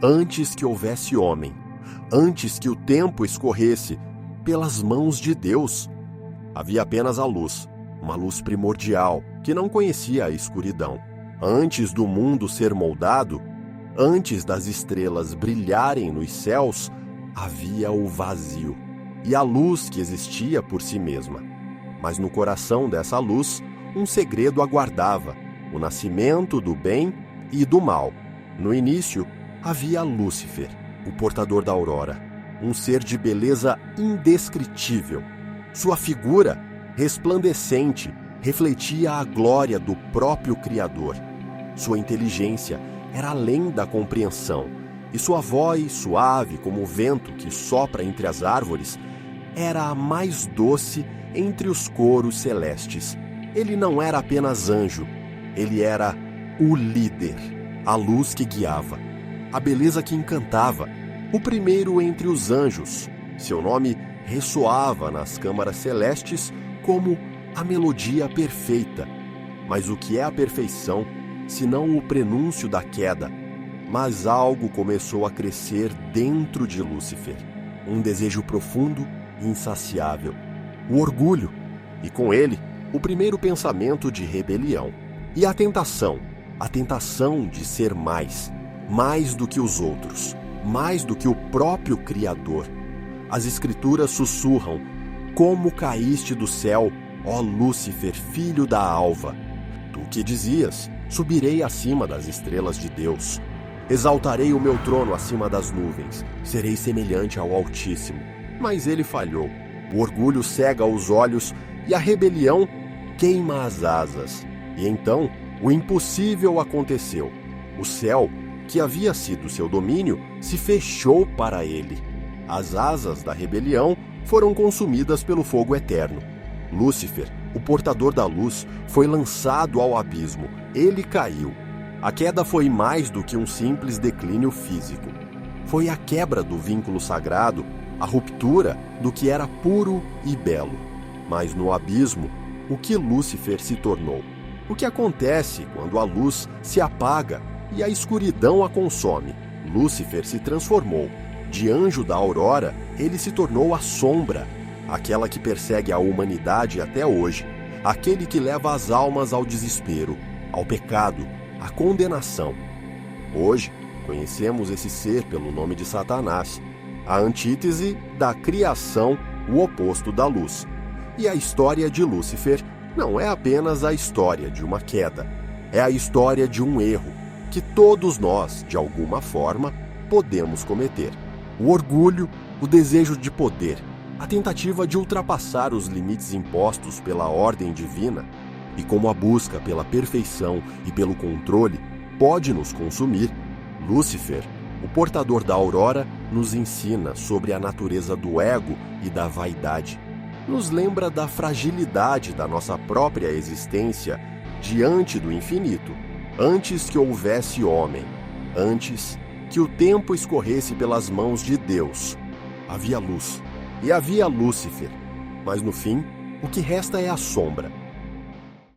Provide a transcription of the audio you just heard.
antes que houvesse homem, antes que o tempo escorresse pelas mãos de Deus. Havia apenas a luz, uma luz primordial que não conhecia a escuridão. Antes do mundo ser moldado, antes das estrelas brilharem nos céus, havia o vazio e a luz que existia por si mesma. Mas no coração dessa luz, um segredo aguardava: o nascimento do bem e do mal. No início, havia Lúcifer, o portador da aurora, um ser de beleza indescritível. Sua figura, resplandecente, refletia a glória do próprio Criador. Sua inteligência era além da compreensão, e sua voz, suave como o vento que sopra entre as árvores, era a mais doce entre os coros celestes. Ele não era apenas anjo, ele era o líder, a luz que guiava, a beleza que encantava, o primeiro entre os anjos. Seu nome ressoava nas câmaras celestes como a melodia perfeita. Mas o que é a perfeição, senão o prenúncio da queda? Mas algo começou a crescer dentro de Lúcifer, um desejo profundo e insaciável, o orgulho, e com ele, o primeiro pensamento de rebelião. E a tentação de ser mais do que os outros, mais do que o próprio Criador. As Escrituras sussurram: como caíste do céu, ó Lúcifer, filho da alva. Tu que dizias: subirei acima das estrelas de Deus, exaltarei o meu trono acima das nuvens, serei semelhante ao Altíssimo. Mas ele falhou. O orgulho cega os olhos e a rebelião queima as asas. E então, o impossível aconteceu. O céu, que havia sido seu domínio, se fechou para ele. As asas da rebelião foram consumidas pelo fogo eterno. Lúcifer, o portador da luz, foi lançado ao abismo. Ele caiu. A queda foi mais do que um simples declínio físico. Foi a quebra do vínculo sagrado, a ruptura do que era puro e belo. Mas no abismo, o que Lúcifer se tornou? O que acontece quando a luz se apaga e a escuridão a consome? Lúcifer se transformou. De anjo da aurora, ele se tornou a sombra, aquela que persegue a humanidade até hoje, aquele que leva as almas ao desespero, ao pecado, à condenação. Hoje, conhecemos esse ser pelo nome de Satanás, a antítese da criação, o oposto da luz. E a história de Lúcifer não é apenas a história de uma queda, é a história de um erro que todos nós, de alguma forma, podemos cometer. O orgulho, o desejo de poder, a tentativa de ultrapassar os limites impostos pela ordem divina, e como a busca pela perfeição e pelo controle pode nos consumir, Lúcifer, o portador da aurora, nos ensina sobre a natureza do ego e da vaidade. Nos lembra da fragilidade da nossa própria existência diante do infinito, antes que houvesse homem, antes que o tempo escorresse pelas mãos de Deus. Havia luz, e havia Lúcifer, mas no fim, o que resta é a sombra,